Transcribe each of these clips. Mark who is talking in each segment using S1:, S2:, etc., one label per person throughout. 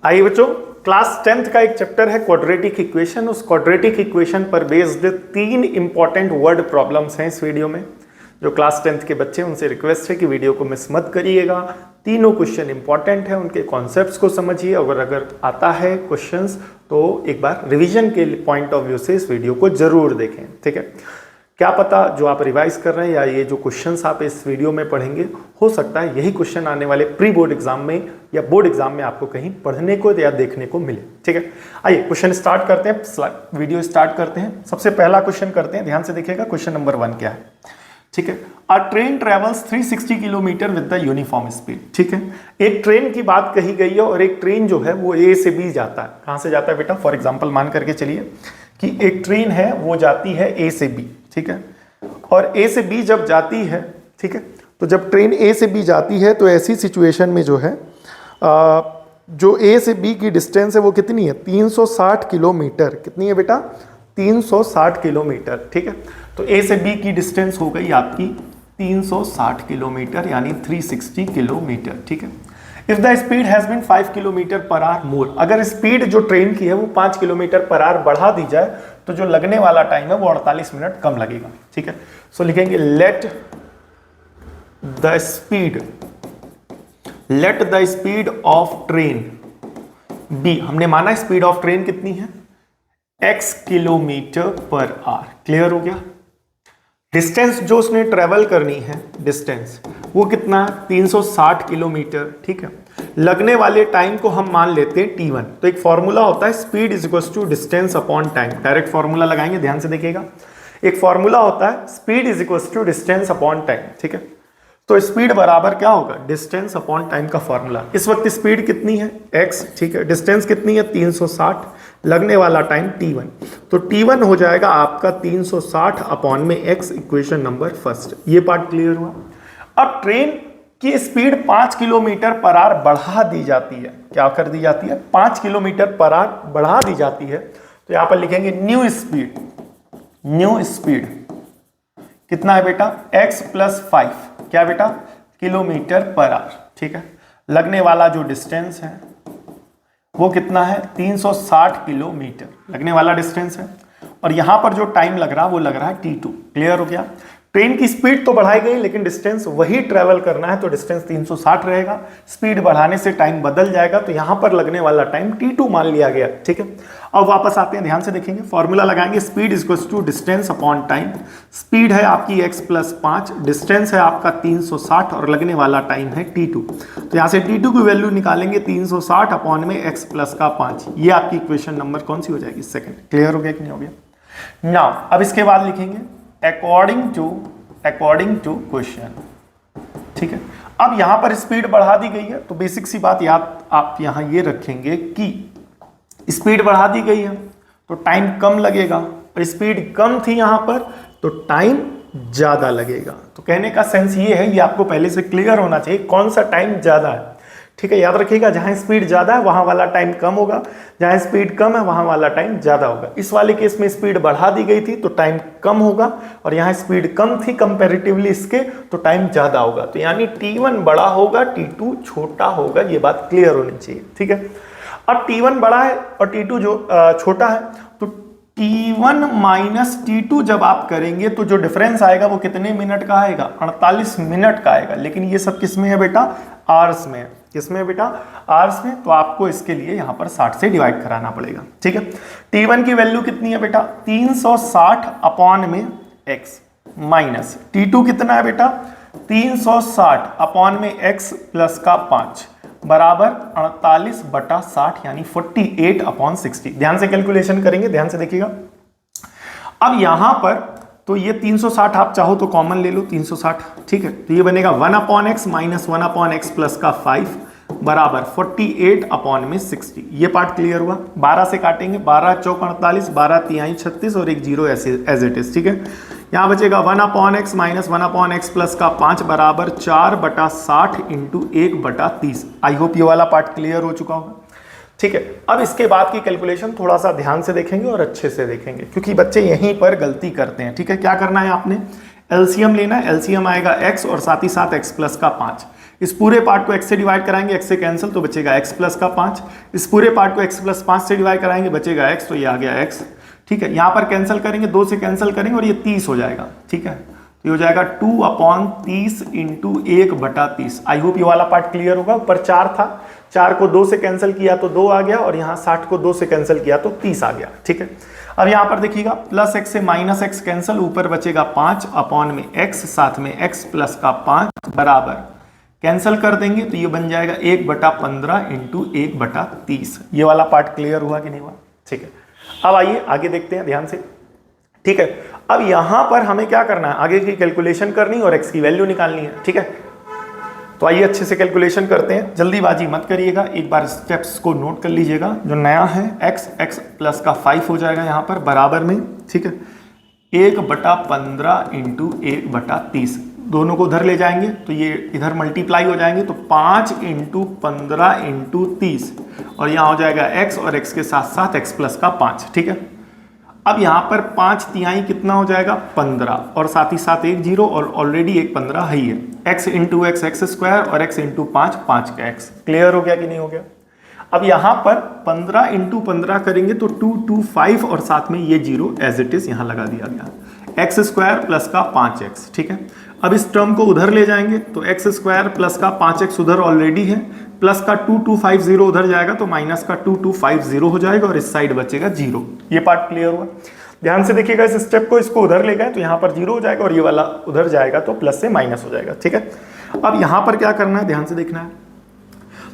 S1: आइए बच्चों, class 10th का एक चैप्टर है क्वाड्रेटिक इक्वेशन। उस क्वाड्रेटिक इक्वेशन पर बेस्ड 3 इंपॉर्टेंट वर्ड प्रॉब्लम्स हैं इस वीडियो में। जो क्लास 10th के बच्चे हैं उनसे रिक्वेस्ट है कि वीडियो को मिस मत करिएगा। तीनों क्वेश्चन इंपॉर्टेंट है, उनके कॉन्सेप्ट्स को समझिए और अगर आता है क्वेश्चंस तो एक बार रिवीजन के पॉइंट ऑफ व्यू से इस वीडियो को जरूर देखें। ठीक है, क्या पता जो आप रिवाइज कर रहे हैं या ये जो क्वेश्चंस आप इस वीडियो में पढ़ेंगे, हो सकता है यही क्वेश्चन आने वाले प्री बोर्ड एग्जाम में या बोर्ड एग्जाम में आपको कहीं पढ़ने को या देखने को मिले। ठीक है, आइए क्वेश्चन स्टार्ट करते हैं, वीडियो स्टार्ट करते हैं। सबसे पहला क्वेश्चन करते हैं, ध्यान से देखिएगा। क्वेश्चन नंबर 1 क्या है? ठीक है, अ train travels 360 kilometre with the uniform speed. ठीक है, एक ट्रेन की बात कही गई है और एक ट्रेन जो है वो ए से बी जाता है। कहां से जाता है बेटा? फॉर एग्जांपल मान करके चलिए कि एक ट्रेन है वो जाती है ए से बी। ठीक है, और ए से बी जब जाती है, ठीक है, तो जब ट्रेन ए से बी जाती है तो ऐसी सिचुएशन में जो है जो ए से बी की डिस्टेंस है वो कितनी है? 360 किलोमीटर। कितनी है बेटा? 360 किलोमीटर। ठीक है, तो ए से बी की डिस्टेंस हो गई आपकी 360 किलोमीटर यानी 360 किलोमीटर। ठीक है, if the speed has been 5 kilometre per hour more, अगर स्पीड जो ट्रेन की है वो 5 किलोमीटर पर आवर बढ़ा दी जाए तो जो लगने वाला टाइम है वो 48 मिनट कम लगेगा। ठीक है, सो लिखेंगे let the speed of train be. हमने माना स्पीड ऑफ ट्रेन कितनी है? x kilometre per hour. Clear हो गया? डिस्टेंस जो उसने ट्रेवल करनी है, डिस्टेंस वो कितना है? 360 किलोमीटर। ठीक है, लगने वाले टाइम को हम मान लेते हैं t1। तो एक फॉर्मूला होता है speed is equal to distance upon time. Direct formula लगाएंगे, ध्यान से देखिएगा। एक फॉर्मूला होता है speed is equal to distance upon time. ठीक है, तो स्पीड बराबर क्या होगा? डिस्टेंस अपॉन टाइम का फॉर्मूला। इस वक्त स्पीड कितनी है? x। ठीक है, डिस्टेंस कितनी है? 360, लगने वाला टाइम t1। तो t1 हो जाएगा आपका 360 अपॉन में x, इक्वेशन नंबर फर्स्ट। ये पार्ट क्लियर हुआ। अब ट्रेन की स्पीड 5 किलोमीटर पर आवर बढ़ा दी जाती है। क्या कर दी जाती है? 5 किलोमीटर पर आवर बढ़ा दी जाती है। तो यहां पर लिखेंगे न्यू स्पीड। न्यू स्पीड कितना है बेटा? x + 5। क्या बेटा? Kilometre per our. ठीक है, लगने वाला जो डिस्टेंस है वो कितना है? 360 किलोमीटर लगने वाला डिस्टेंस है। और यहां पर जो टाइम लग रहा है वो लग रहा है t2। क्लियर हो गया? ट्रेन की स्पीड तो बढ़ाई गई लेकिन डिस्टेंस वही ट्रेवल करना है, तो डिस्टेंस 360 रहेगा। स्पीड बढ़ाने से टाइम बदल जाएगा, तो यहां पर लगने वाला टाइम t2 मान लिया गया। ठीक है, अब वापस आते हैं, ध्यान से देखेंगे। फॉर्मूला लगाएंगे speed is equal to distance upon time. Speed है आपकी x + 5, डिस्टेंस है आपका 360 और लगने वाला टाइम है t2। तो यहां से t2 की वैल्यू निकालेंगे 360 अपॉन में x + 5। ये आपकी इक्वेशन नंबर कौन सी हो जाएगी? सेकंड। क्लियर हो गया कि नहीं हो गया? नाउ अब इसके बाद लिखेंगे अकॉर्डिंग टू क्वेश्चन। ठीक है, अब यहां पर स्पीड बढ़ा दी गई है तो बेसिक सी बात याद आप यहां ये रखेंगे कि स्पीड बढ़ा दी गई है तो टाइम कम लगेगा, और स्पीड कम थी यहां पर तो टाइम ज्यादा लगेगा। तो कहने का सेंस ये है, ये आपको पहले से क्लियर होना चाहिए कौन सा टाइम ज्यादा है। ठीक है, याद रखिएगा, जहां स्पीड ज्यादा है वहां वाला टाइम कम होगा, जहां स्पीड कम है वहां वाला टाइम ज्यादा होगा। इस वाले केस में स्पीड बढ़ा दी गई थी तो टाइम कम होगा, और यहां स्पीड कम थी कंपैरेटिवली इसके तो टाइम ज्यादा होगा। तो यानी t1 बड़ा होगा, t2 छोटा होगा। ये बात क्लियर होनी चाहिए। ठीक है, अब t1 बड़ा है और t2 जो छोटा है, तो t1 - t2 जब आप करेंगे तो जो डिफरेंस आएगा वो कितने मिनट का आएगा? 48 मिनट का आएगा। लेकिन ये सब किस में है बेटा? आवर्स में। किसमें है बेटा? आवर्स में। तो आपको इसके लिए यहां पर 60 से डिवाइड कराना पड़ेगा। ठीक है, t1 की वैल्यू कितनी है बेटा? 360 अपॉन में x माइनस t2 कितना है बेटा? 360 अपॉन में x + 5 बराबर 48/60 यानी 48/60। ध्यान से कैलकुलेशन करेंगे, ध्यान से देखिएगा। अब यहां पर तो ये 360 आप चाहो तो कॉमन ले लो, 360। ठीक है, तो ये बनेगा 1/x माइनस 1/x + 5 बराबर 48/60। ये पार्ट क्लियर हुआ। 12 से काटेंगे, 12 चौक 48, 12 तिहाई 36 और एक जीरो एज इट इज। ठीक है, यहाँ बचेगा 1/x माइनस 1/x + 5 बराबर 4/60 × 1/30। आई होप ये वाला पार्ट क्लियर हो चुका होगा। ठीक है, अब इसके बाद की कैलकुलेशन थोड़ा सा ध्यान से देखेंगे और अच्छे से देखेंगे, क्योंकि बच्चे यहीं पर गलती करते हैं। ठीक है, क्या करना है आपने? एलसीएम लेना है। एलसीएम आएगा x और साथ ही साथ x + 5। इस पूरे पार्ट को x से डिवाइड कराएंगे, x से कैंसिल तो बचेगा x प्लस का 5। इस पूरे पार्ट को x प्लस 5 से डिवाइड कराएंगे, बचेगा x, तो ये आ गया x। ठीक है, यहाँ पर कैंसिल करेंगे, 2 से कैंसिल करेंगे और ये 30 हो जाएगा। ठीक है, तो ये हो जाएगा 2/30 इंटू 1/30। आई होप ये वाला पार्ट क्लियर होगा। ऊपर 4 था, 4 को 2 से कैंसिल किया तो 2 आ गया, और यहाँ 60 को 2 से कैंसिल किया तो 30 आ गया। ठीक है, अब यहाँ पर देखिएगा प्लस x से माइनस x कैंसिल, ऊपर बचेगा 5 अपॉन में x, साथ में x प्लस का 5 बराबर कैंसिल कर देंगे तो ये बन जाएगा 1/15 इंटू 1/30। ये वाला पार्ट क्लियर हुआ कि नहीं हुआ? ठीक है, अब आइए आगे देखते हैं ध्यान से। ठीक है, अब यहां पर हमें क्या करना है, आगे की कैलकुलेशन करनी और x की वैल्यू निकालनी है। ठीक है, तो आइए अच्छे से कैलकुलेशन करते हैं, जल्दीबाजी मत करिएगा, एक बार स्टेप्स को नोट कर लीजिएगा। जो नया है x प्लस का 5 हो जाएगा यहाँ पर बराबर में। ठीक है, 1/15 इंटू 1/30, दोनों को उधर ले जाएंगे तो ये इधर मल्टीप्लाई हो जाएंगे, तो 5 इंटू 15 इंटू 30, और यहाँ हो जाएगा x और x के साथ साथ x प्लस का 5। ठीक है, अब यहाँ पर 5 तिहाई कितना हो जाएगा 15, और साथ ही साथ एक 0, और ऑलरेडी एक 15 है ही है। x into x x square और x इंटू 5 5 का x। क्लियर हो गया कि नहीं हो गया? अब यहाँ पर 15 इंटू 15 करेंगे तो 225, और साथ में ये 0 एज इट इज यहाँ लगा दिया गया, एक्स स्क्वायर प्लस का 5x। ठीक है, अब इस टर्म को उधर ले जाएंगे तो एक्स स्क्वायर प्लस का 5x उधर ऑलरेडी है, प्लस का 2250 उधर जाएगा तो माइनस का 2250 हो जाएगा, और इस साइड बचेगा 0। ये पार्ट क्लियर हुआ? ध्यान से देखिएगा इस स्टेप को, इसको उधर ले गए तो यहाँ पर 0 हो जाएगा, और ये वाला उधर जाएगा तो प्लस से माइनस हो जाएगा। ठीक है, अब यहाँ पर क्या करना है, ध्यान से देखना है,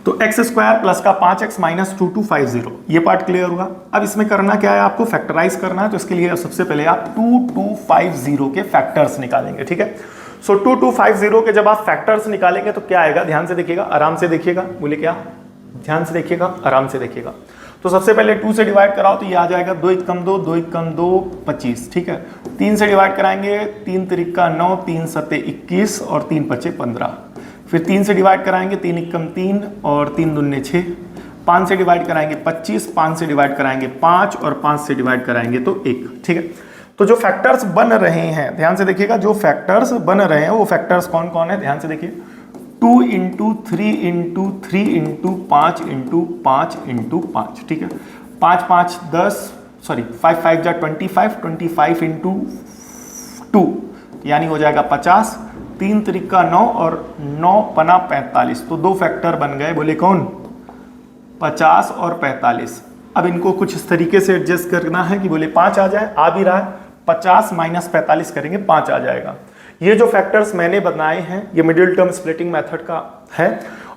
S1: तो एक्स स्क्वायर प्लस का 5x माइनस 2250, ये पार्ट क्लियर हुआ। अब इसमें करना क्या है, आपको फैक्टराइज करना है, तो इसके लिए सबसे पहले आप 2250 के फैक्टर्स निकालेंगे। ठीक है, सो 2250 के जब आप फैक्टर्स निकालेंगे तो क्या आएगा, ध्यान से देखिएगा, आराम से देखिएगा। बोले क्या? ध्यान से देखिएगा, आराम से देखिएगा। तो सबसे पहले 2 से डिवाइड कराओ तो ये आ जाएगा 2 × 2 2 × 2 25। ठीक है, 3 से डिवाइड कराएंगे, 3 × 9 3 × 21 और 3 × 15। फिर 3 से डिवाइड कराएंगे, 3 × 3 और 3 दूने 6। 5 से डिवाइड कराएंगे 25, 5 से डिवाइड कराएंगे 5, और 5 से डिवाइड कराएंगे तो 1। ठीक है, तो जो फैक्टर्स बन रहे हैं, ध्यान से देखिएगा, जो फैक्टर्स बन रहे हैं वो फैक्टर्स कौन कौन है, ध्यान से देखिए। 2 × 3 × 3 × 5 × 5 × 5। ठीक है, 5 5 10, सॉरी 5 5 जा 25, 25 × 2 यानी हो जाएगा 50, 3 त्रिका 9 और 9 पना 45। तो 2 फैक्टर बन गए, बोले कौन? 50 और 45। अब इनको कुछ इस तरीके से एडजस्ट करना है कि बोले 5 आ जाए, आ भी रहा है, 50 माइनस 45 करेंगे 5 आ जाएगा। ये जो फैक्टर्स मैंने बनाए हैं ये मिडिल टर्म स्प्लिटिंग मेथड का है,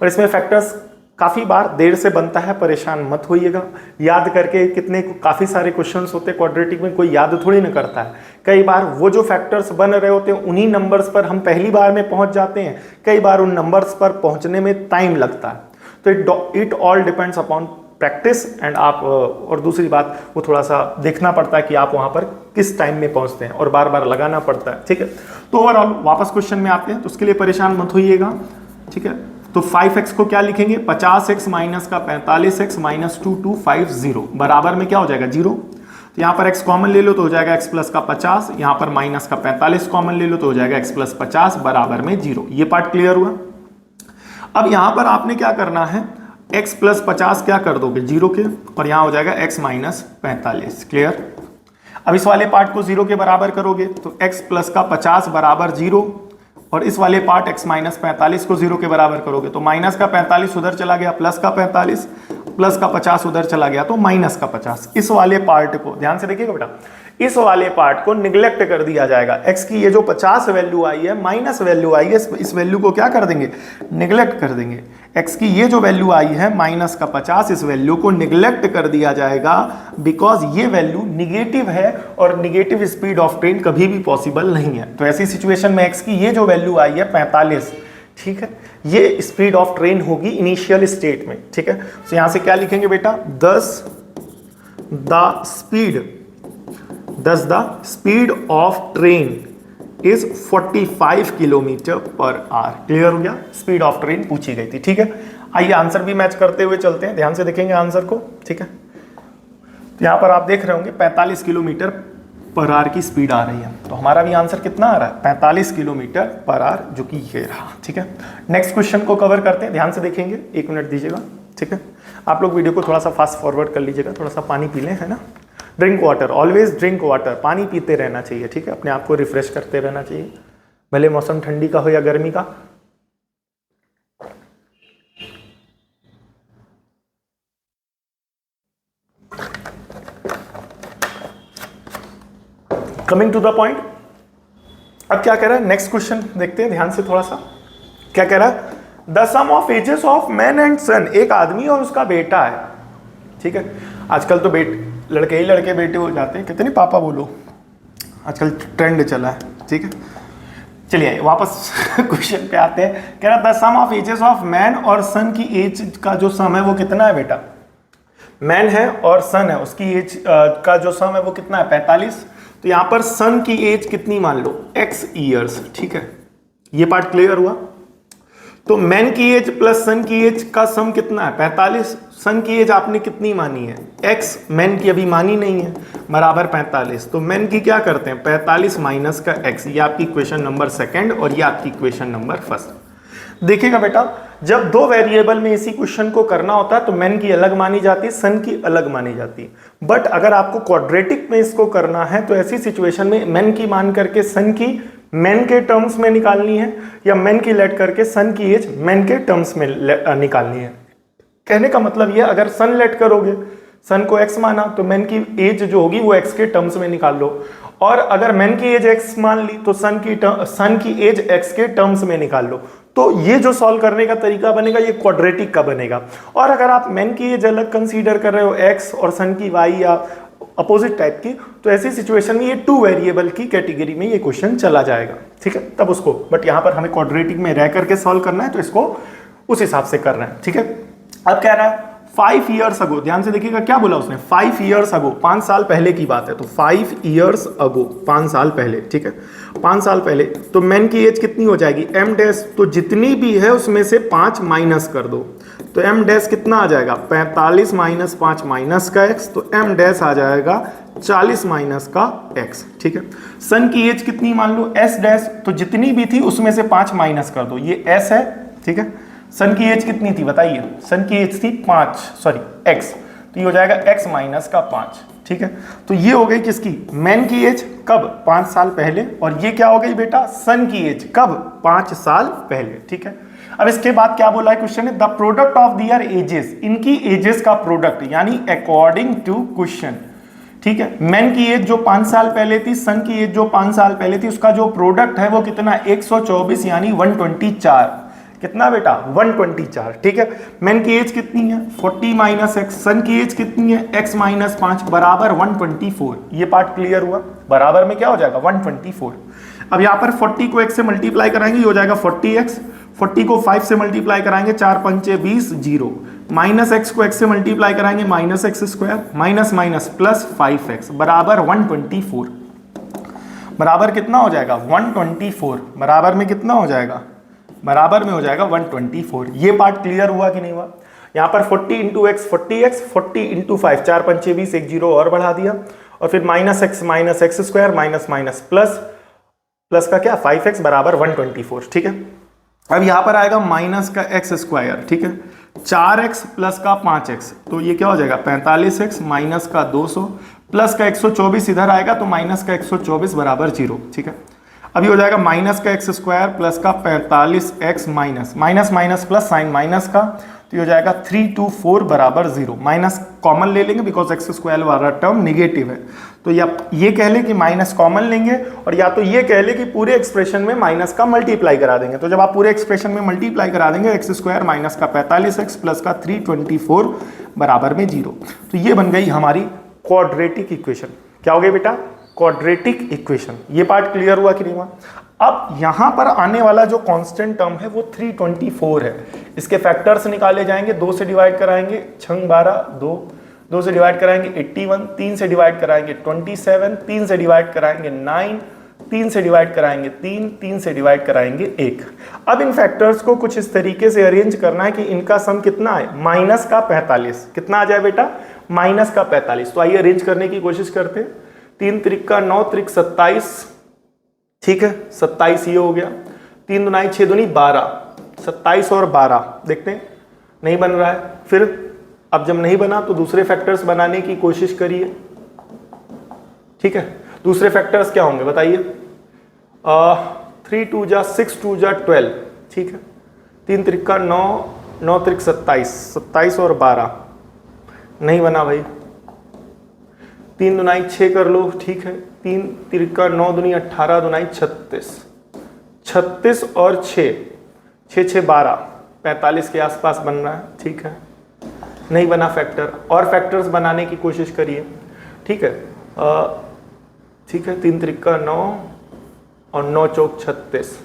S1: और इसमें फैक्टर्स काफ़ी बार देर से बनता है, परेशान मत होइएगा। याद करके कितने काफ़ी सारे क्वेश्चंस होते हैं क्वाड्रेटिक में, कोई याद थोड़ी ना करता है। कई बार वो जो फैक्टर्स बन रहे होते हैं उन्हीं नंबर्स पर हम पहली बार में पहुंच जाते हैं, कई बार उन नंबर्स पर पहुंचने में टाइम लगता है। तो it all depends upon practice and आप, और दूसरी बात वो थोड़ा सा देखना पड़ता है कि आप वहां पर किस टाइम में पहुंचते हैं, और बार बार लगाना पड़ता है। ठीक है, तो ओवरऑल वापस क्वेश्चन में आते हैं, तो उसके लिए परेशान मत होइएगा। ठीक है, तो 5x को क्या लिखेंगे, 50x माइनस का 45x माइनस 2250 बराबर में क्या हो जाएगा 0। तो यहाँ पर x कॉमन ले लो तो हो जाएगा x प्लस का 50, यहाँ पर माइनस का 45 कॉमन ले लो तो हो जाएगा x प्लस 50 बराबर में 0। ये पार्ट क्लियर हुआ। अब यहाँ पर आपने क्या करना है, x प्लस 50 क्या कर दोगे 0 के, और यहाँ हो जाएगा x माइनस 45। क्लियर? अब इस वाले पार्ट को 0 के बराबर करोगे तो x प्लस का 50 बराबर 0, और इस वाले पार्ट x माइनस 45 को 0 के बराबर करोगे तो माइनस का 45 उधर चला गया, प्लस का 45, प्लस का 50 उधर चला गया तो माइनस का 50। इस वाले पार्ट को ध्यान से देखिएगा बेटा, इस वाले पार्ट को निगलेक्ट कर दिया जाएगा। x की ये जो 50 वैल्यू आई है, माइनस वैल्यू आई है, इस वैल्यू को क्या कर देंगे, निगलेक्ट कर देंगे। x की ये जो वैल्यू आई है माइनस का 50, इस वैल्यू को निगलेक्ट कर दिया जाएगा, बिकॉज ये वैल्यू निगेटिव है, और निगेटिव स्पीड ऑफ ट्रेन कभी भी पॉसिबल नहीं है। तो ऐसी सिचुएशन में x की ये जो वैल्यू आई है 45, ठीक है, ये स्पीड ऑफ ट्रेन होगी इनिशियल स्टेट में। ठीक है, तो यहां से क्या लिखेंगे बेटा, thus the speed of train is 45 kilometre per hour. Clear हो गया? स्पीड ऑफ ट्रेन पूछी गई थी। ठीक है, आइए आंसर भी मैच करते हुए चलते हैं, ध्यान से देखेंगे आंसर को। ठीक है, तो यहां पर आप देख रहे होंगे 45 किलोमीटर पर आवर की स्पीड आ रही है। तो हमारा भी आंसर कितना आ रहा है 45 किलोमीटर पर आवर, जो कि ये रहा। ठीक है, नेक्स्ट क्वेश्चन को कवर करते हैं, ध्यान से देखेंगे, 1 मिनट दीजिएगा। ठीक है, आप लोग वीडियो को थोड़ा सा फास्ट फॉरवर्ड कर लीजिएगा, थोड़ा सा पानी पी लें, है ना। Drink water, always drink water, पानी पीते रहना चाहिए। ठीक है, अपने आप को रिफ्रेश करते रहना चाहिए, भले मौसम ठंडी का हो या गर्मी का। कमिंग टू द पॉइंट, अब क्या कह रहा है, नेक्स्ट क्वेश्चन देखते हैं ध्यान से थोड़ा सा। क्या कह रहा है, the sum of ages of man and son, एक आदमी और उसका बेटा है। ठीक है, आजकल तो लड़के ही लड़के बेटे हो जाते हैं, कितने पापा बोलो, आजकल ट्रेंड चला है। ठीक है, चलिए वापस क्वेश्चन पे आते हैं। कह रहा the sum of ages of man और सन की एज का जो सम है वो कितना है बेटा। मैन है और सन है, उसकी एज का जो सम है वो कितना है 45। तो यहां पर सन की एज कितनी मान लो x ईयर्स। ठीक है, ये पार्ट क्लियर हुआ। तो मैन की एज प्लस सन की एज का सम कितना है 45। सन की एज आपने कितनी मानी है x, मैन की अभी मानी नहीं है, बराबर 45। तो मैन की क्या करते हैं 45 माइनस का x, ये आपकी इक्वेशन नंबर 2 और ये आपकी इक्वेशन नंबर 1। देखिएगा बेटा, जब दो वेरिएबल में इसी क्वेश्चन को करना होता है तो मैन की अलग मानी जाती है, सन की अलग मानी जाती है। बट अगर आपको क्वाड्रेटिक में इसको करना है तो ऐसी सिचुएशन में मैन की मान करके सन की मैन के टर्म्स में निकालनी है, या मैन की लेट करके सन की एज मैन के टर्म्स में निकालनी है। कहने का मतलब ये, अगर सन लेट करोगे, सन को x माना, तो मैन की एज जो होगी वो x के टर्म्स में निकाल लो, और अगर मैन की एज x मान ली तो सन की एज x के टर्म्स में निकाल लो। तो ये जो सॉल्व करने का तरीका बनेगा ये क्वाड्रेटिक का बनेगा। और अगर आप मैन की एज अलग कंसीडर कर रहे हो x और सन की y या अपोजिट टाइप की, तो ऐसी सिचुएशन में ये 2 वेरिएबल की कैटेगरी में ये क्वेश्चन चला जाएगा। ठीक है, तब उसको, बट यहाँ पर हमें क्वाड्रेटिक में रह करके सॉल्व करना है तो इसको उस हिसाब से कर रहे हैं। ठीक है, अब कह रहा है 5 ईयर्स अगो, ध्यान से देखिएगा क्या बोला उसने, 5 ईयर्स अगो, 5 साल पहले की बात है। तो 5 ईयर्स अगो, 5 साल पहले। ठीक है, 5 साल पहले, तो मैन की एज कितनी हो जाएगी m डैश, तो जितनी भी है उसमें से 5 माइनस कर दो, तो m डैश कितना आ जाएगा 45 माइनस 5 माइनस का x, तो m डैश आ जाएगा 40 माइनस का x। ठीक है, सन की एज कितनी मान लो s डैश, तो जितनी भी थी उसमें से 5 माइनस कर दो, ये s है। ठीक है, सन की एज कितनी थी बताइए, सन की एज थी 5, सॉरी x, तो ये हो जाएगा x माइनस का 5। ठीक है, तो ये हो गई किसकी, मैन की एज कब 5 साल पहले, और ये क्या हो गई बेटा सन की एज कब 5 साल पहले। ठीक है, अब इसके बाद क्या बोला है क्वेश्चन है, the product of their ages, इनकी एजेस का प्रोडक्ट, यानी अकॉर्डिंग टू क्वेश्चन। ठीक है, मैन की एज जो 5 साल पहले थी, सन की एज जो 5 साल पहले थी, उसका जो प्रोडक्ट है वो कितना 124 यानी 124। कितना बेटा 124। ठीक है, मैन की एज कितनी है 40 माइनस x, सन की एज कितनी है x माइनस 5 बराबर 124। ये पार्ट क्लियर हुआ, बराबर में क्या हो जाएगा 124। अब यहाँ पर 40 को x से मल्टीप्लाई कराएंगे, ये हो जाएगा 40x, 40 को 5 से मल्टीप्लाई कराएंगे, 4 पंचे 20, 0, माइनस x को x से मल्टीप्लाई कराएंगे, minus x square, minus minus plus 5x बराबर 124। बराबर कितना हो जाएगा 124, बराबर में कितना हो जाएगा, बराबर में हो जाएगा 124। ये पार्ट क्लियर हुआ कि नहीं हुआ। यहाँ पर 40 इंटू एक्स 40x, 40 इंटू 5, 4 पंचे 20, एक 0 और बढ़ा दिया, और फिर minus x square, minus minus plus, plus का क्या 5x बराबर 124। ठीक है, अब यहाँ पर आएगा माइनस का x स्क्वायर। ठीक है, 4x प्लस का 5x, तो ये क्या हो जाएगा 45x माइनस का 200 प्लस का 124 इधर आएगा, तो माइनस का 124 बराबर 0। ठीक है, अभी हो जाएगा माइनस का x स्क्वायर प्लस का 45x minus, minus minus plus sign minus का, तो ये हो जाएगा 324 बराबर 0। माइनस कॉमन ले लेंगे बिकॉज x स्क्वायर वाला टर्म निगेटिव है, तो या ये कह ले कि माइनस कॉमन लेंगे, और या तो ये कह ले कि पूरे एक्सप्रेशन में माइनस का मल्टीप्लाई करा देंगे। तो जब आप पूरे एक्सप्रेशन में मल्टीप्लाई करा देंगे, x स्क्वायर माइनस का 45x प्लस का 324 बराबर में 0, तो ये बन गई हमारी क्वाड्रेटिक इक्वेशन। क्या हो गई बेटा क्वाड्रेटिक इक्वेशन। ये पार्ट क्लियर हुआ कि नहीं हुआ। अब यहां पर आने वाला जो कांस्टेंट टर्म है वो 324 है। इसके फैक्टर्स निकाले जाएंगे, 2 से डिवाइड कराएंगे 6 12, 2 से डिवाइड कराएंगे 81, 3 से डिवाइड कराएंगे 27, 3 से डिवाइड कराएंगे 9, 3 से डिवाइड कराएंगे 3, 3 से डिवाइड कराएंगे 1। अब इन फैक्टर्स को कुछ इस तरीके से अरेंज करना है कि इनका सम कितना है माइनस का 45। कितना आ जाए बेटा माइनस का 45। तो आइए अरेंज करने की कोशिश करते हैं। 3 त्रिक 9 त्रिक 27, ठीक है 27 ये हो गया। 3 दुनाई 6 दूनी 12, 27 और 12 देखते हैं नहीं बन रहा है। फिर अब जब नहीं बना तो दूसरे फैक्टर्स बनाने की कोशिश करिए, ठीक है। दूसरे फैक्टर्स क्या होंगे बताइए? 3 2 जा 6 2 जा 12, ठीक है। 3 त्रिक 9, 9 त्रिक 27, 27 और 12 नहीं बना भाई। 3 दुनाई 6 कर लो, ठीक है। 3 त्रिक 9 दुनी 18 दुनाई 36, 36 और 6, 6 6 12, 45 के आसपास बन रहा है, ठीक है। नहीं बना फैक्टर, और फैक्टर्स बनाने की कोशिश करिए, ठीक है। ठीक है 3 त्रिक 9 और 9 चौक 36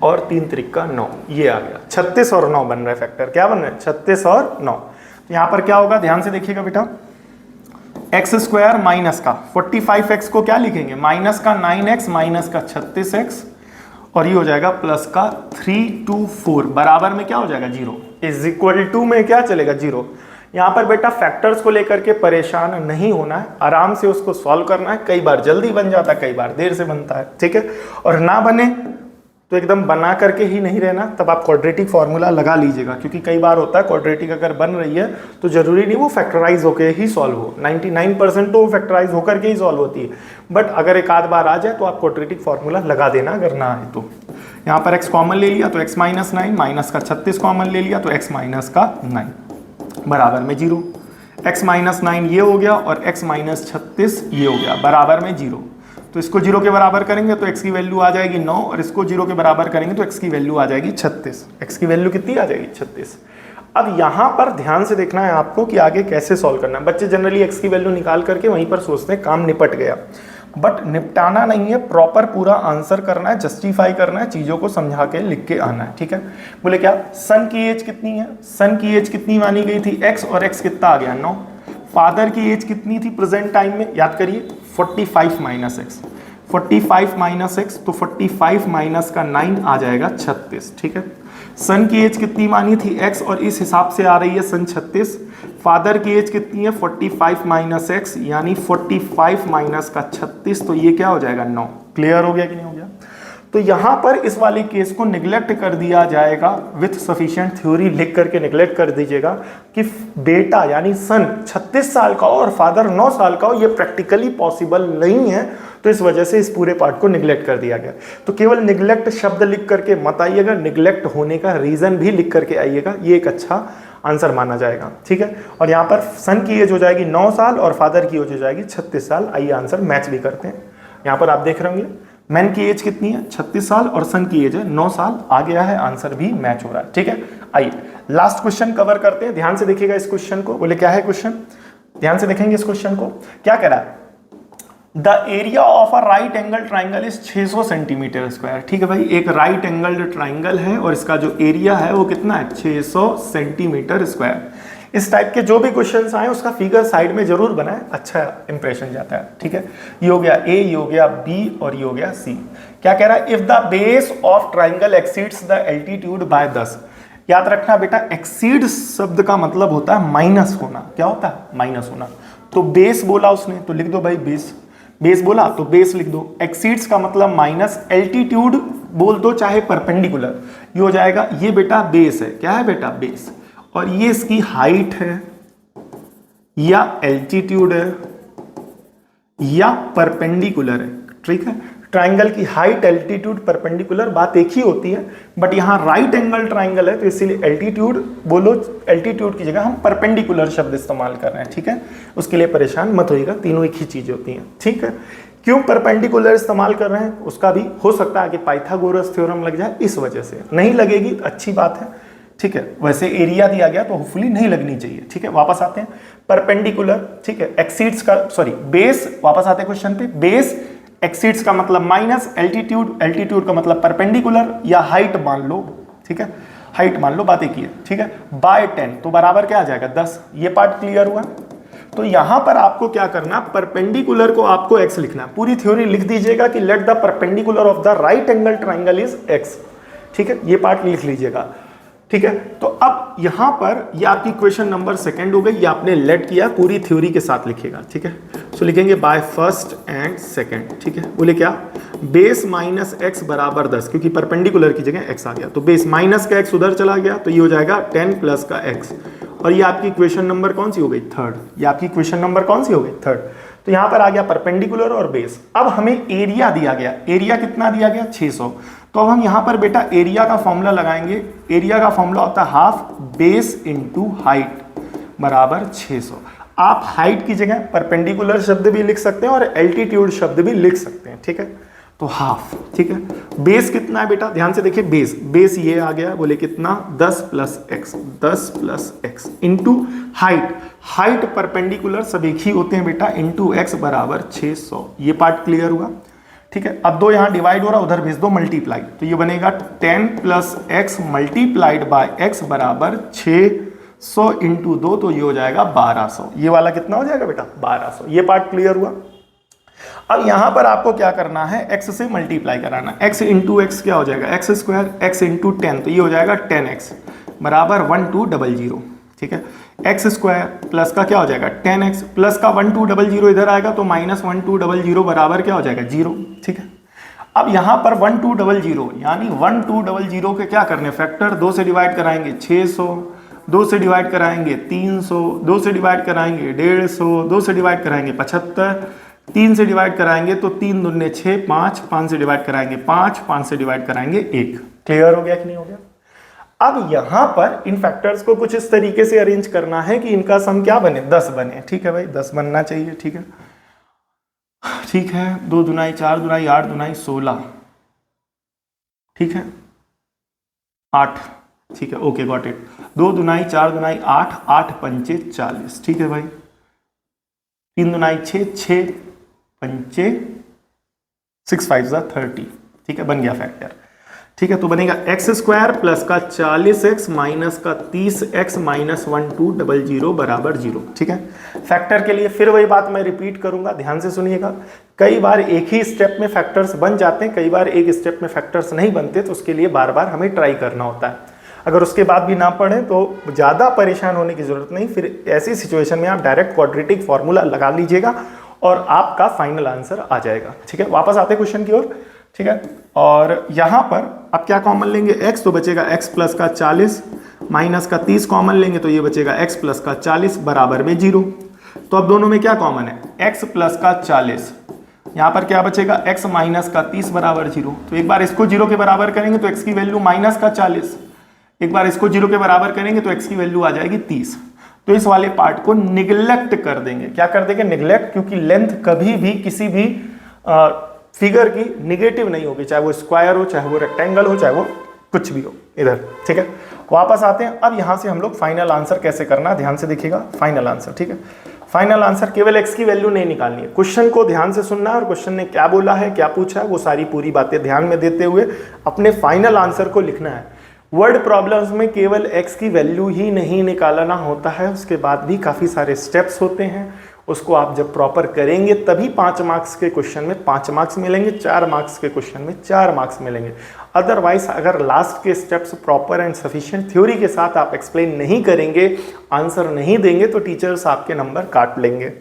S1: और 3 त्रिक 9, ये आ गया 36 और 9 बन रहा है फैक्टर। क्या बन रहा है? 36 और 9। तो यहां पर क्या होगा ध्यान से देखिएगा बेटा, एक्स स्क्वायर माइनस का 45x को क्या लिखेंगे? माइनस का 9x माइनस का 36x और ये हो जाएगा प्लस का 324 बराबर में क्या हो जाएगा? 0 इज इक्वल टू में क्या चलेगा? 0। यहाँ पर बेटा फैक्टर्स को लेकर के परेशान नहीं होना है, आराम से उसको सॉल्व करना है। कई बार जल्दी बन जाता है, कई बार देर से बनता है, ठीक है। और ना बने तो एकदम बना करके ही नहीं रहना, तब आप क्वाड्रेटिक फार्मूला लगा लीजिएगा, क्योंकि कई बार होता है क्वाड्रेटिक अगर बन रही है तो जरूरी नहीं वो फैक्टराइज होकर ही सॉल्व हो। 99% तो वो फैक्टराइज होकर के ही सॉल्व होती है, बट अगर एक आध बार आ जाए तो आप क्वाड्रेटिक फार्मूला लगा देना अगर ना आए तो। यहाँ पर x कॉमन ले लिया तो x माइनस 9, माइनस का 36 कॉमन ले लिया तो x माइनस का 9 बराबर में 0। x माइनस 9 ये हो गया और x माइनस 36 ये हो गया बराबर में 0। तो इसको 0 के बराबर करेंगे तो x की वैल्यू आ जाएगी 9 और इसको 0 के बराबर करेंगे तो x की वैल्यू आ जाएगी 36। x की वैल्यू कितनी आ जाएगी? 36। अब यहाँ पर ध्यान से देखना है आपको कि आगे कैसे सॉल्व करना है। बच्चे जनरली x की वैल्यू निकाल करके वहीं पर सोचते हैं काम निपट गया, बट निपटाना नहीं है, प्रॉपर पूरा आंसर करना है, जस्टिफाई करना है, चीज़ों को समझा के लिख के आना है, ठीक है। बोले क्या? सन की एज कितनी है? सन की एज कितनी मानी गई थी? x और x कितना आ गया? 9। फादर की एज कितनी थी प्रेजेंट टाइम में? याद करिए 45 माइनस एक्स, 45 माइनस एक्स, तो 45 माइनस का 9 आ जाएगा 36, ठीक है। सन की एज कितनी मानी थी? x और इस हिसाब से आ रही है सन 36। फादर की एज कितनी है? 45 माइनस एक्स यानी 45 माइनस का 36, तो ये क्या हो जाएगा? 9। क्लियर हो गया कि नहीं हो गया? तो यहाँ पर इस वाले केस को निगलेक्ट कर दिया जाएगा, विथ सफिशिएंट थ्योरी लिख करके निगलेक्ट कर दीजिएगा कि बेटा यानी सन 36 साल का हो और फादर 9 साल का हो, ये प्रैक्टिकली पॉसिबल नहीं है, तो इस वजह से इस पूरे पार्ट को निगलेक्ट कर दिया गया। तो केवल निगलेक्ट शब्द लिख करके मत आइएगा, निगलेक्ट होने का रीजन भी लिख करके आइएगा, ये एक अच्छा आंसर माना जाएगा, ठीक है। और यहाँ पर सन की एज हो जाएगी 9 साल और फादर की एज हो जाएगी 36 साल। आइए आंसर मैच भी करते हैं। यहाँ पर आप देख रहे होंगे मैन की एज कितनी है? 36 साल और सन की एज है 9 साल। आ गया है, आंसर भी मैच हो रहा है, ठीक है। आइए लास्ट क्वेश्चन कवर करते हैं, ध्यान से देखिएगा इस क्वेश्चन को। बोले क्या है क्वेश्चन? ध्यान से देखेंगे इस क्वेश्चन को। क्या कह रहा है? The area of a right angle triangle is 600 centimetre square, ठीक है भाई। एक राइट एंगल ट्राइंगल है और इसका जो एरिया है वो कितना है? 600 सेंटीमीटर स्क्वायर। इस टाइप के जो भी क्वेश्चंस आए उसका फिगर साइड में जरूर बनाए, अच्छा इंप्रेशन जाता है, ठीक है। ये हो गया ए, ये हो गया बी और ये हो गया सी। क्या कह रहा है? If the base of triangle exceeds the altitude by 10। याद रखना बेटा, एक्सीड शब्द का मतलब होता है माइनस होना। क्या होता है? माइनस होना। तो बेस बोला उसने तो लिख दो भाई बेस, बेस बोला तो बेस लिख दो। एक्सीड्स का मतलब माइनस, एल्टीट्यूड बोल दो चाहे परपेंडिकुलर, ये हो जाएगा, ये बेटा बेस है। क्या है बेटा? बेस। और ये इसकी हाइट है या एल्टीट्यूड है या परपेंडिकुलर है, ठीक है। ट्राइंगल की हाइट, एल्टीट्यूड, परपेंडिकुलर बात एक ही होती है, बट यहाँ राइट एंगल ट्राइंगल है तो इसीलिए एल्टीट्यूड बोलो, एल्टीट्यूड की जगह हम परपेंडिकुलर शब्द इस्तेमाल कर रहे हैं, ठीक है। उसके लिए परेशान मत होइएगा, तीनों एक ही चीज होती हैं, ठीक है। क्यों परपेंडिकुलर इस्तेमाल कर रहे हैं उसका भी हो सकता है कि पाइथागोरस थ्योरम लग जाए, इस वजह से। नहीं लगेगी तो अच्छी बात है, ठीक है। वैसे एरिया दिया गया तो होपफुली नहीं लगनी चाहिए, ठीक है। वापस आते हैं परपेंडिकुलर, ठीक है। एक्सीड्स का सॉरी बेस, वापस आते हैं क्वेश्चन पे। बेस, एक्सीड्स का मतलब माइनस, एल्टीट्यूड, एल्टीट्यूड का मतलब परपेंडिकुलर या हाइट मान लो, ठीक है। हाइट मान लो, बात एक ही है, ठीक है। बाय 10 तो बराबर क्या आ जाएगा? 10। ये पार्ट क्लियर हुआ। तो यहां पर आपको क्या करना, परपेंडिकुलर को आपको x लिखना है। पूरी थ्योरी लिख दीजिएगा कि let the perpendicular of the right angle triangle is x, ठीक है। ये पार्ट लिख लीजिएगा। ठीक है। तो अब यहां पर ये आपकी क्वेश्चन नंबर सेकंड हो गई, ये आपने लेट किया, पूरी थ्योरी के साथ लिखेगा, ठीक है। तो लिखेंगे बाय फर्स्ट एंड सेकंड, ठीक है। बोले क्या, बेस माइनस एक्स बराबर 10, क्योंकि परपेंडिकुलर की जगह एक्स आ गया, तो बेस माइनस का एक्स उधर चला गया, तो ये हो जाएगा 10 प्लस का एक्स, और ये आपकी क्वेश्चन नंबर कौन सी हो गई, थर्ड। ये आपकी क्वेश्चन नंबर कौन सी हो गई, थर्ड। तो यहां पर आ गया परपेंडिकुलर और बेस। अब हमें एरिया दिया गया, एरिया कितना दिया गया, 600। तो अब हम यहां पर बेटा एरिया का फॉर्मूला लगाएंगे। एरिया का फॉर्मूला होता है हाफ बेस इंटू हाइट बराबर 600। आप हाइट की जगह परपेंडिकुलर शब्द भी लिख सकते हैं और एल्टीट्यूड शब्द भी लिख सकते हैं, ठीक है। तो हाफ, ठीक है। बेस कितना है बेटा, ध्यान से देखिए, बेस बेस ये आ गया, बोले कितना, 10 plus x, 10 plus x into height, height perpendicular सब एक ही होते हैं बेटा, इंटू एक्स बराबर 600। ये पार्ट क्लियर हुआ, ठीक है। अब दो यहां डिवाइड हो रहा, उधर भेज दो मल्टीप्लाई, तो ये बनेगा 10 plus x multiplied by x बराबर 600 इंटू 2, तो ये हो जाएगा 1200। ये वाला कितना हो जाएगा बेटा, 1200। ये पार्ट क्लियर हुआ। अब यहां पर आपको क्या करना है, x से मल्टीप्लाई कराना। x इंटू एक्स क्या हो जाएगा, एक्स स्क्वायर, x इंटू 10, तो ये हो जाएगा 10x बराबर 1200, ठीक है। एक्स स्क्वायर प्लस का क्या हो जाएगा 10x, प्लस का 1200 इधर आएगा, तो माइनस 1200 बराबर क्या हो जाएगा 0, ठीक है। अब यहां पर 1200 यानी 1200 के क्या करने, फैक्टर 2 से डिवाइड कराएंगे 600, 2 से डिवाइड कराएंगे 300, 2 से डिवाइड कराएंगे 150, 2 से डिवाइड कराएंगे 75, 3 से डिवाइड कराएंगे तो 3 दूने 6, 5 से डिवाइड कराएंगे 5 से डिवाइड कराएंगे 1। क्लियर हो गया कि नहीं हो गया। अब यहां पर इन फैक्टर्स को कुछ इस तरीके से अरेंज करना है कि इनका सम क्या बने, 10 बने, ठीक है भाई, 10 बनना चाहिए, ठीक है। ठीक है, 2 दुनाई 4 दुनाई 8 दुनाई 16, ठीक है, 8, ठीक है, okay got it. 2 Dunai 4 Dunai 8, 8 पंचे 40, ठीक है भाई। 3 दुनाई 6, 6 पंचे 6 5 30, ठीक है, बन गया फैक्टर, ठीक है। तो बनेगा एक्स स्क्वायर प्लस का 40x माइनस का 30x माइनस 1200 बराबर 0, ठीक है। फैक्टर के लिए फिर वही बात मैं रिपीट करूंगा, ध्यान से सुनिएगा। कई बार एक ही स्टेप में फैक्टर्स बन जाते हैं, कई बार एक स्टेप में फैक्टर्स नहीं बनते, तो उसके लिए बार बार हमें ट्राई करना होता है। अगर उसके बाद भी ना पढ़ें तो ज़्यादा परेशान होने की जरूरत नहीं, फिर ऐसी सिचुएशन में आप डायरेक्ट क्वाड्रेटिक फॉर्मूला लगा लीजिएगा और आपका फाइनल आंसर आ जाएगा, ठीक है। वापस आते क्वेश्चन की ओर, ठीक है। और यहां पर अब क्या कॉमन लेंगे, x, तो बचेगा x प्लस का 40 माइनस का 30 कॉमन लेंगे, तो ये बचेगा x प्लस का 40 बराबर में 0। तो अब दोनों में क्या कॉमन है, x प्लस का 40, यहां पर क्या बचेगा, x माइनस का 30 बराबर 0। तो एक बार इसको 0 के बराबर करेंगे तो x की वैल्यू माइनस का 40, एक बार इसको 0 के बराबर करेंगे तो x की वैल्यू आ जाएगी 30। तो इस वाले पार्ट को निगलेक्ट कर देंगे, क्या कर देंगे, निगलेक्ट, क्योंकि लेंथ कभी भी किसी भी फिगर की निगेटिव नहीं होगी, चाहे वो स्क्वायर हो, चाहे वो रेक्टेंगल हो, चाहे वो कुछ भी हो इधर, ठीक है। वापस आते हैं, अब यहां से हम लोग फाइनल आंसर कैसे करना, ध्यान से देखिएगा। फाइनल आंसर, ठीक है, फाइनल आंसर केवल x की वैल्यू नहीं निकालनी है, क्वेश्चन को ध्यान से सुनना है और क्वेश्चन ने क्या बोला है, क्या पूछा है, वो सारी पूरी बातें ध्यान में देते हुए अपने फाइनल आंसर को लिखना है। वर्ड प्रॉब्लम्स में केवल x की वैल्यू ही नहीं निकालना होता है, उसके बाद भी काफ़ी सारे स्टेप्स होते हैं, उसको आप जब प्रॉपर करेंगे तभी 5 मार्क्स के क्वेश्चन में 5 मार्क्स मिलेंगे, 4 मार्क्स के क्वेश्चन में 4 मार्क्स मिलेंगे। अदरवाइज अगर लास्ट के steps proper and sufficient theory के साथ आप एक्सप्लेन नहीं करेंगे, आंसर नहीं देंगे, तो टीचर्स आपके नंबर काट लेंगे,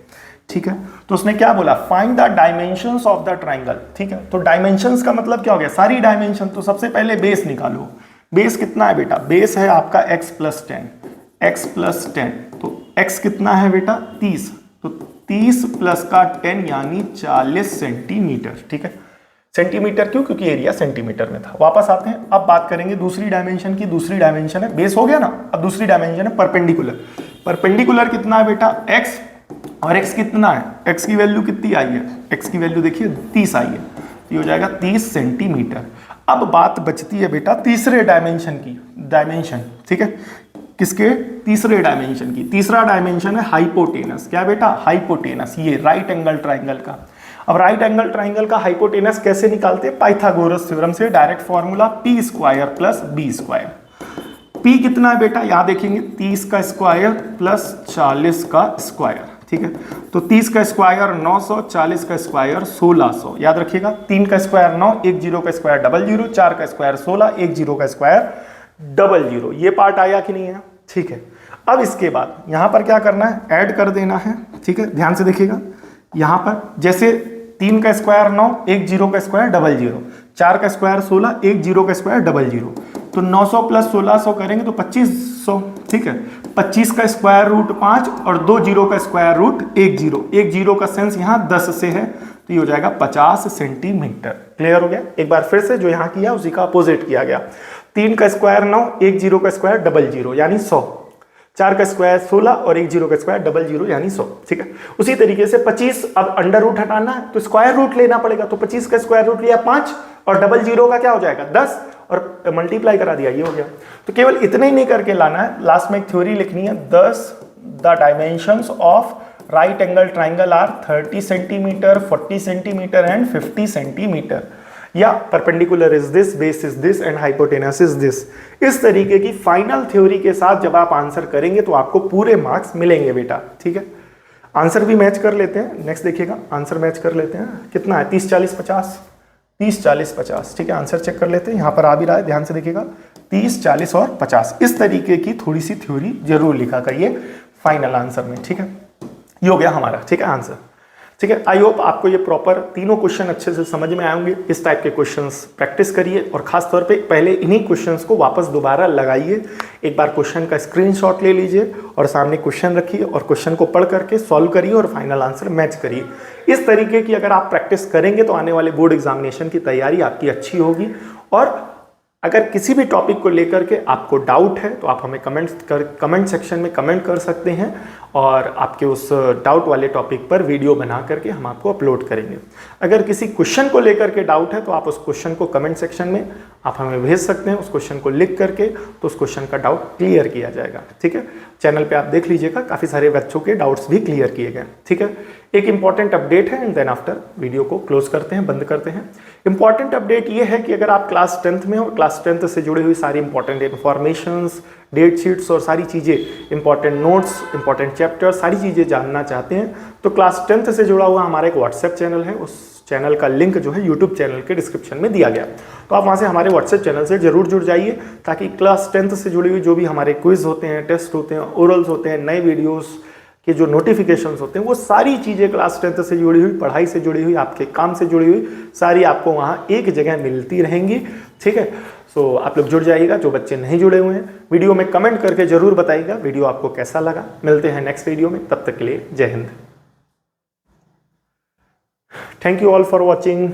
S1: ठीक है। तो उसने क्या बोला, find the dimensions of the triangle, ठीक है। तो डायमेंशंस का मतलब क्या हो गया, सारी डायमेंशन। तो सबसे पहले बेस निकालो, बेस कितना है बेटा, बेस है आपका x प्लस 10, तो x कितना है बेटा 30, तो 30 प्लस का 10 यानी 40 सेंटीमीटर, ठीक है। सेंटीमीटर क्यों, क्योंकि एरिया सेंटीमीटर में था। वापस आते हैं, अब बात करेंगे दूसरी डायमेंशन की। दूसरी डायमेंशन है, बेस हो गया ना, अब दूसरी डायमेंशन है परपेंडिकुलर। परपेंडिकुलर कितना है बेटा x, और x कितना है, x की वैल्यू कितनी आई है, x की वैल्यू देखिए 30 आई है, ये हो जाएगा 30 सेंटीमीटर। अब बात बचती है बेटा तीसरे डायमेंशन की, डायमेंशन, ठीक है, किसके, तीसरे डायमेंशन की। तीसरा डायमेंशन है हाइपोटेनस, क्या बेटा, हाइपोटेनस, ये राइट एंगल ट्राइंगल का। अब राइट एंगल ट्राइंगल का हाइपोटेनस कैसे निकालते हैं, पाइथागोरस थ्योरम से, direct formula p square plus b square. p कितना है बेटा, यहां देखेंगे 30 का स्क्वायर प्लस 40 का स्क्वायर, ठीक है। तो 30 का स्क्वायर 900, 40 का स्क्वायर 1600, याद रखिएगा। 3 का स्क्वायर 9, 1 0 का स्क्वायर 00, 4 का स्क्वायर 16, 1 0 का स्क्वायर डबल जीरो, ये पार्ट आया कि नहीं है, ठीक है। अब इसके बाद यहाँ पर क्या करना है, ऐड कर देना है, ठीक है। ध्यान से देखिएगा, यहाँ पर जैसे 3 का स्क्वायर 9, एक जीरो का स्क्वायर डबल जीरो, 4 का स्क्वायर 16, एक जीरो का स्क्वायर डबल जीरो, तो 900 प्लस 1600 करेंगे तो 2500, ठीक है। 25 का स्क्वायर रूट 5 और 2 जीरो का स्क्वायर रूट 1 जीरो, एक जीरो का सेंस यहाँ 10 से है, तो ये हो जाएगा 50 सेंटीमीटर। क्लियर हो गया। एक बार फिर से जो यहाँ किया उसी का अपोजिट किया गया। 3 का स्क्वायर 9, एक जीरो का स्क्वायर डबल जीरो यानी 100, 4 का स्क्वायर 16 और एक जीरो का स्क्वायर डबल जीरो यानी 100, ठीक है। उसी तरीके से 25, अब अंडर रूट हटाना है तो स्क्वायर रूट लेना पड़ेगा, तो 25 का स्क्वायर रूट लिया 5 और डबल जीरो का क्या हो जाएगा 10 और मल्टीप्लाई करा दिया, ये हो गया। तो केवल इतना ही नहीं करके लाना है, लास्ट में एक थ्योरी लिखनी है, 10 the dimensions of right angle triangle are 30 centimetre, 40 centimetre and 50 centimetre, या perpendicular is this, base is this and hypotenuse is this. इस तरीके की फाइनल थ्योरी के साथ जब आप आंसर करेंगे तो आपको पूरे मार्क्स मिलेंगे बेटा, ठीक है। आंसर भी मैच कर लेते हैं, नेक्स्ट देखिएगा, आंसर मैच कर लेते हैं, कितना है 30 40 50, 30 40 50, ठीक है। आंसर चेक कर लेते हैं, यहाँ पर आ भी रहा है, ध्यान से देखिएगा, 30 40 और 50, इस तरीके की थोड़ी सी थ्योरी जरूर लिखा करिए फाइनल आंसर में, ठीक है। ये हो गया हमारा, ठीक है, आंसर, ठीक है। आई होप आपको ये प्रॉपर तीनों क्वेश्चन अच्छे से समझ में आएंगे। इस टाइप के क्वेश्चंस प्रैक्टिस करिए और खास तौर पे पहले इन्हीं क्वेश्चंस को वापस दोबारा लगाइए, एक बार क्वेश्चन का स्क्रीनशॉट ले लीजिए और सामने क्वेश्चन रखिए और क्वेश्चन को पढ़ करके सॉल्व करिए और फाइनल आंसर मैच करिए। इस तरीके की अगर आप प्रैक्टिस करेंगे तो आने वाले बोर्ड एग्जामिनेशन की तैयारी आपकी अच्छी होगी। और अगर किसी भी टॉपिक को लेकर के आपको डाउट है तो आप हमें कमेंट सेक्शन में कमेंट कर सकते हैं और आपके उस डाउट वाले टॉपिक पर वीडियो बना करके हम आपको अपलोड करेंगे। अगर किसी क्वेश्चन को लेकर के डाउट है तो आप उस क्वेश्चन को कमेंट सेक्शन में आप हमें भेज सकते हैं, उस क्वेश्चन को लिख करके, तो उस क्वेश्चन का डाउट क्लियर किया जाएगा, ठीक है। चैनल पे आप देख लीजिएगा, काफ़ी सारे बच्चों के डाउट्स भी क्लियर किए गए, ठीक है। एक इंपॉर्टेंट अपडेट है एंड देन आफ्टर वीडियो को क्लोज करते हैं, बंद करते हैं। इंपॉर्टेंट अपडेट ये है कि अगर आप क्लास 10th में हो, क्लास 10th से जुड़ी हुई सारी इंपॉर्टेंट इन्फॉर्मेशंस, डेट शीट्स और सारी चीज़ें, इंपॉर्टेंट नोट्स, इंपॉर्टेंट चैप्टर, सारी चीज़ें जानना चाहते हैं तो क्लास 10th से जुड़ा हुआ हमारा एक व्हाट्सएप चैनल है, उस चैनल का लिंक जो है यूट्यूब चैनल के डिस्क्रिप्शन में दिया गया, तो आप वहाँ से हमारे व्हाट्सएप चैनल से जरूर जुड़ जाइए, ताकि क्लास 10th से जुड़ी हुई जो भी हमारे क्विज होते हैं, टेस्ट होते हैं, ओरल्स होते हैं, नए वीडियोस के जो नोटिफिकेशंस होते हैं, वो सारी चीज़ें क्लास 10th से जुड़ी हुई, पढ़ाई से जुड़ी हुई, आपके काम से जुड़ी हुई, सारी आपको वहाँ एक जगह मिलती रहेंगी, ठीक है। सो आप लोग जुड़ जाइएगा, जो बच्चे नहीं जुड़े हुए हैं। वीडियो में कमेंट करके जरूर बताइएगा वीडियो आपको कैसा लगा। मिलते हैं नेक्स्ट वीडियो में, तब तक के लिए जय Hind. Thank you all for watching.